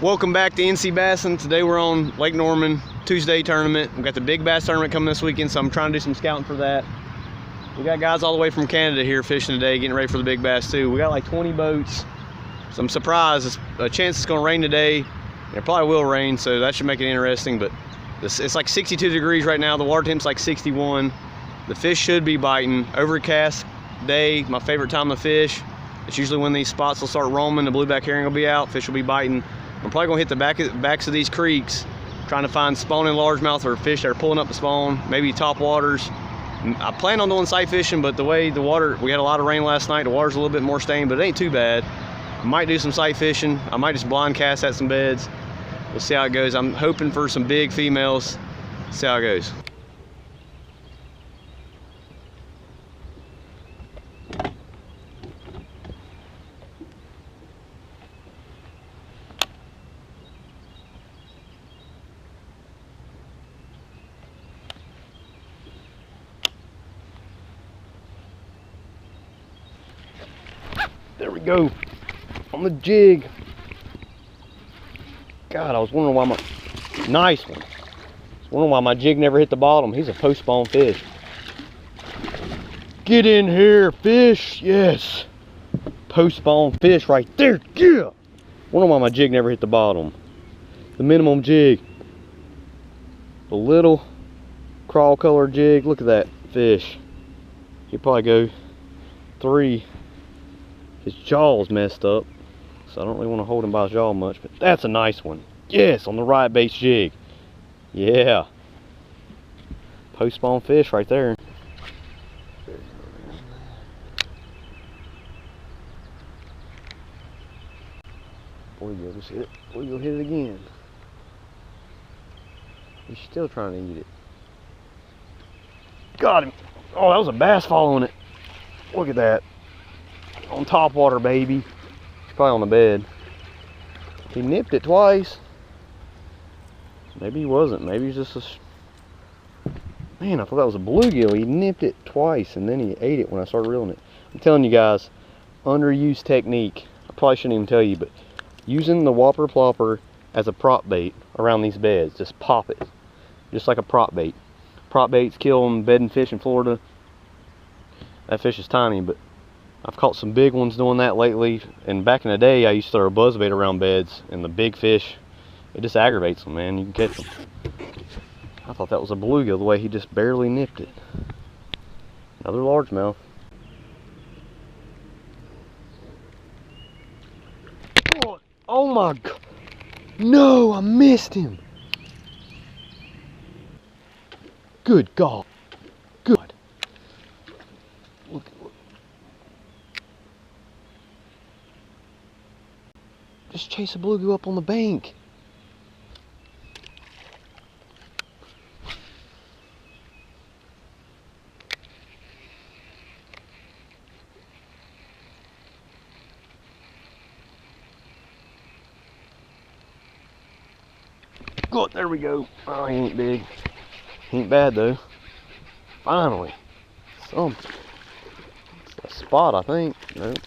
Welcome back to NC Bassing. Today we're on Lake Norman Tuesday tournament. We've got the big bass tournament coming this weekend, so I'm trying to do some scouting for that. We got guys all the way from Canada here fishing today, getting ready for the big bass too. We got like 20 boats. So I'm surprised. It's a chance it's going to rain today. It probably will rain, so that should make it interesting. But it's like 62 degrees right now. The water temp's like 61. The fish should be biting. Overcast day, my favorite time to fish. It's usually when these spots will start roaming. The blueback herring will be out. Fish will be biting. I'm probably gonna hit the backs of these creeks, trying to find spawning largemouth or fish that are pulling up the spawn, maybe top waters. I plan on doing sight fishing, but the way the water, we had a lot of rain last night, the water's a little bit more stained, but it ain't too bad. I might do some sight fishing. I might just blind cast at some beds. We'll see how it goes. I'm hoping for some big females. See how it goes. There we go, on the jig. God, I was wondering why nice one. I was wondering why my jig never hit the bottom. He's a post-spawn fish. Get in here, fish, yes. Post-spawn fish right there, yeah. Wondering why my jig never hit the bottom. The minimum jig. The little crawl color jig, look at that fish. He'd probably go 3. His jaw's messed up, so I don't really want to hold him by his jaw much, but that's a nice one. Yes, on the right base jig. Yeah. Post spawn fish right there. Boy, you just hit it. Boy, you'll hit it again. He's still trying to eat it. Got him. Oh, that was a bass following it. Look at that. On top water, baby. He's probably on the bed. He nipped it twice. Maybe he wasn't. Maybe he's just a... Man, I thought that was a bluegill. He nipped it twice and then he ate it when I started reeling it. I'm telling you guys, underused technique. I probably shouldn't even tell you, but using the whopper plopper as a prop bait around these beds. Just pop it. Just like a prop bait. Prop baits kill them bedding fish in Florida. That fish is tiny, but I've caught some big ones doing that lately, and back in the day I used to throw a buzzbait around beds, and the big fish, it just aggravates them, man. You can catch them. I thought that was a bluegill the way he just barely nipped it. Another largemouth. Oh my God. No, I missed him. Good God. Good. Look. Just chase a bluegill up on the bank. Good, there we go. Oh, he ain't big. He ain't bad though. Finally. Something. It's a spot, I think. Nope.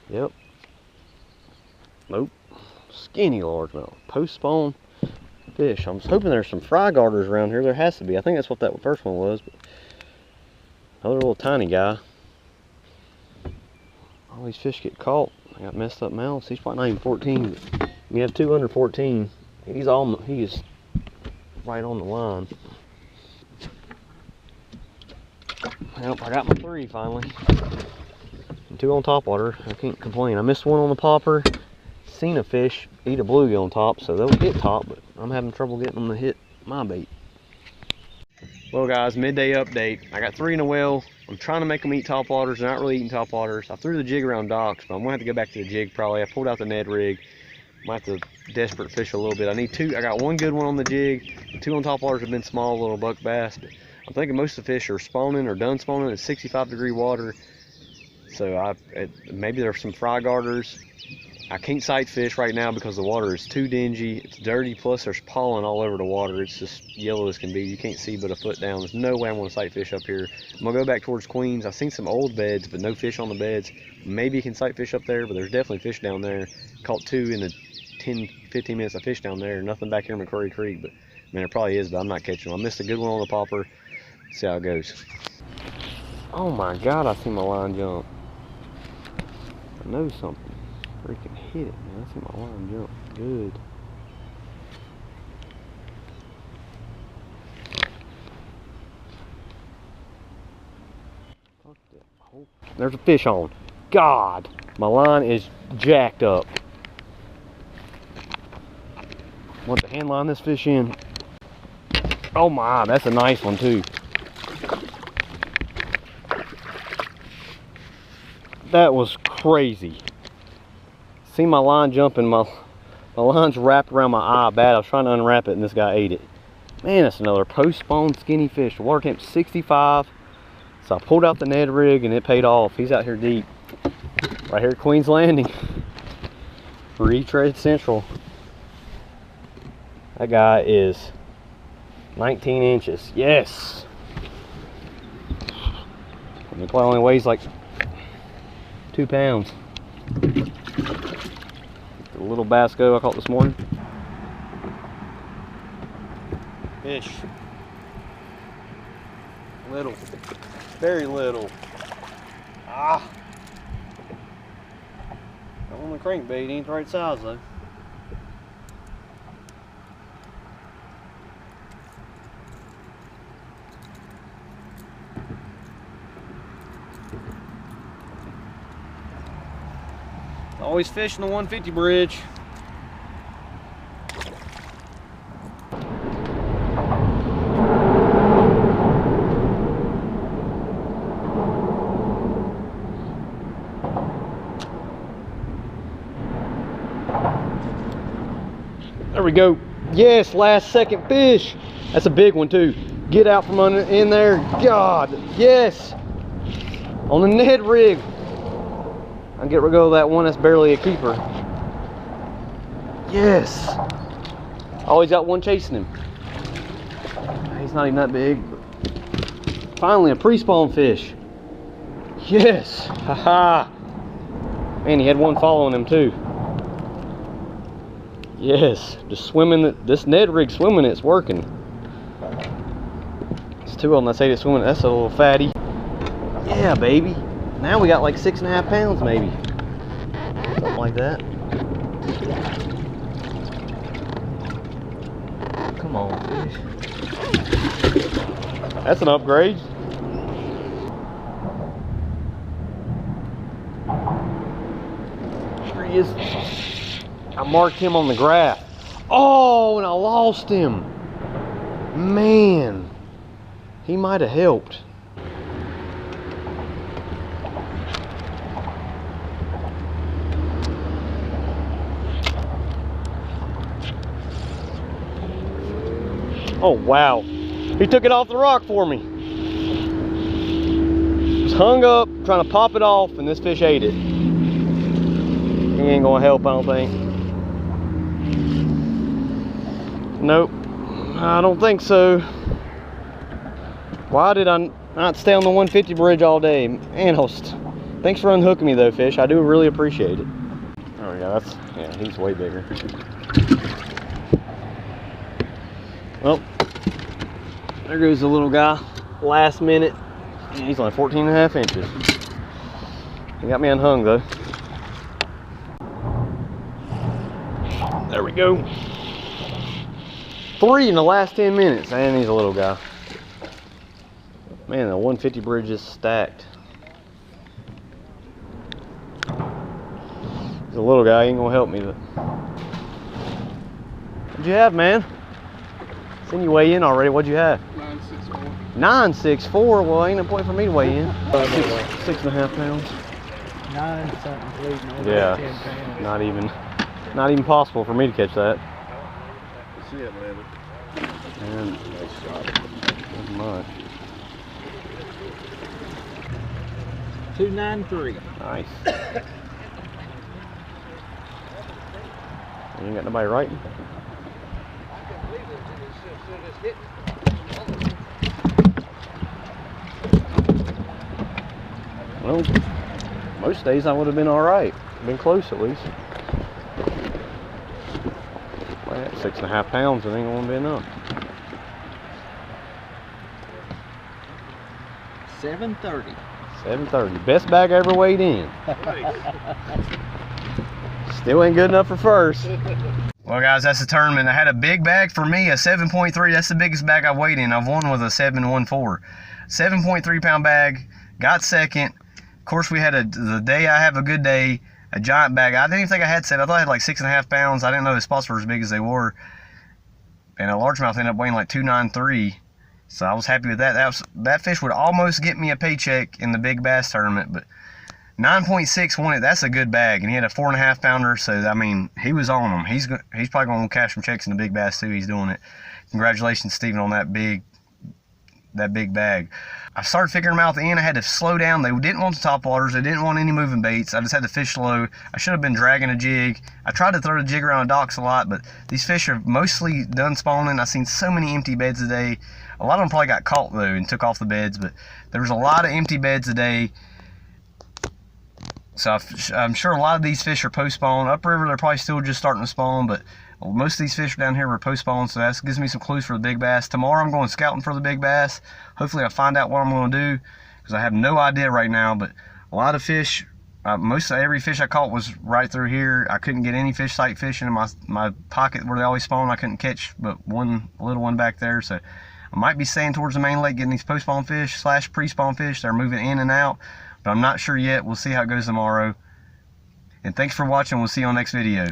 Yep. Nope. Skinny largemouth. Post spawn fish. I'm just hoping there's some fry garters around here. There has to be. I think that's what that first one was. But another little tiny guy. All these fish get caught. I got messed up mouths. He's probably not even 14. You have 2 under 14. He is right on the line. Well, I got my 3 finally. And 2 on top water. I can't complain. I missed 1 on the popper. Seen a fish eat a bluegill on top, so they'll hit top, but I'm having trouble getting them to hit my bait. Well guys, midday update. I got 3 in a well. I'm trying to make them eat top waters. They're not really eating top waters. I threw the jig around docks, but I'm gonna have to go back to the jig probably. I pulled out the Ned rig. Might have to desperate fish a little bit. I need 2. I got 1 good one on the jig. The 2 on top waters have been small little buck bass, but I'm thinking most of the fish are spawning or done spawning at 65-degree water. So maybe there's some fry garters. I can't sight fish right now because the water is too dingy. It's dirty, plus there's pollen all over the water. It's just yellow as can be. You can't see but a foot down. There's no way I'm gonna sight fish up here. I'm gonna go back towards Queens. I've seen some old beds, but no fish on the beds. Maybe you can sight fish up there, but there's definitely fish down there. Caught 2 in the 10, 15 minutes of fish down there. Nothing back here in McCurry Creek, but man, there probably is, but I'm not catching them. I missed a good one on the popper. Let's see how it goes. Oh my God, I see my line jump. I know something. Freaking hit it, man. I see my line jump. Good. There's a fish on. God, my line is jacked up. Want to hand line this fish in. Oh my, that's a nice one too. That was crazy. See my line jumping, my line's wrapped around my eye bad. I was trying to unwrap it and this guy ate it. Man, that's another post-spawn skinny fish. The water temp's 65. So I pulled out the Ned rig and it paid off. He's out here deep. Right here at Queens Landing. Retread Central. That guy is 19 inches. Yes! And he probably only weighs like 2 pounds. The little Basco I caught this morning. Fish. Little. Very little. Ah. Not on the crankbait, ain't the right size though. Always fishing the 150 bridge. There we go. Yes, last second fish. That's a big one too. Get out from under in there. God, yes. On the Ned rig. I'll get rid of that one that's barely a keeper. Yes. Always got one chasing him. He's not even that big. But finally, a pre-spawn fish. Yes. Haha. Man, he had one following him too. Yes. Just swimming. This Ned rig swimming, it's working. There's 2 of them that say they're swimming. That's a little fatty. Yeah, baby. Now we got like 6.5 pounds maybe. Something like that. Come on, fish. That's an upgrade. Sure he is. I marked him on the graph. Oh, and I lost him. Man. He might have helped. Oh wow, he took it off the rock for me. Just hung up, trying to pop it off, and this fish ate it. He ain't gonna help, I don't think. Nope, I don't think so. Why did I not stay on the 150 bridge all day? Man, thanks for unhooking me though, fish. I do really appreciate it. There we go, yeah, he's way bigger. Well, there goes the little guy. Last minute. He's only 14.5 inches. He got me unhung though. There we go. 3 in the last 10 minutes. And he's a little guy. Man, the 150 bridge is stacked. He's a little guy. He ain't gonna help me. But what'd you have, man? Seen you weigh in already. What'd you have? 964. 964. Well, ain't no point for me to weigh in. 6.5 pounds. 9 something, please. No, Yeah. 10 pounds. Not even possible for me to catch that. See it, man. And nice shot. Not much. 293. Nice. got nobody writing. Well, most days I would have been all right. Been close at least. Well, at 6.5 pounds, it ain't gonna be enough. 7:30. 7:30. Best bag I ever weighed in. Still ain't good enough for first. Well, guys, that's the tournament. I had a big bag for me, a 7.3. That's the biggest bag I've weighed in. I've won with a 7.14. 7.3 pound bag. Got second. Of course, we had the day I have a good day, a giant bag. I didn't even think I had 7. I thought I had like 6.5 pounds. I didn't know the spots were as big as they were. And a largemouth ended up weighing like 293. So I was happy with that. That fish would almost get me a paycheck in the big bass tournament, but 9.6 won it. That's a good bag, and he had a 4.5 pounder. So I mean, he was on them. He's probably going to cash some checks in the big bass too. He's doing it. Congratulations, Steven, on that big bag. I started figuring them out at the end. I had to slow down. They didn't want the top waters. They didn't want any moving baits. I just had to fish slow. I should have been dragging a jig. I tried to throw the jig around the docks a lot, but these fish are mostly done spawning. I've seen so many empty beds a day. A lot of them probably got caught though and took off the beds, but there was a lot of empty beds a day. So I'm sure a lot of these fish are post-spawn. Upriver, they're probably still just starting to spawn, but most of these fish down here were post-spawn, so that gives me some clues for the big bass. Tomorrow I'm going scouting for the big bass. Hopefully I'll find out what I'm going to do, because I have no idea right now, but a lot of fish, most of every fish I caught was right through here. I couldn't get any fish sight fishing in my pocket where they always spawn. I couldn't catch but one little one back there, so I might be staying towards the main lake getting these post-spawn fish / pre-spawn fish. They're moving in and out, but I'm not sure yet. We'll see how it goes tomorrow. And thanks for watching. We'll see you on the next video.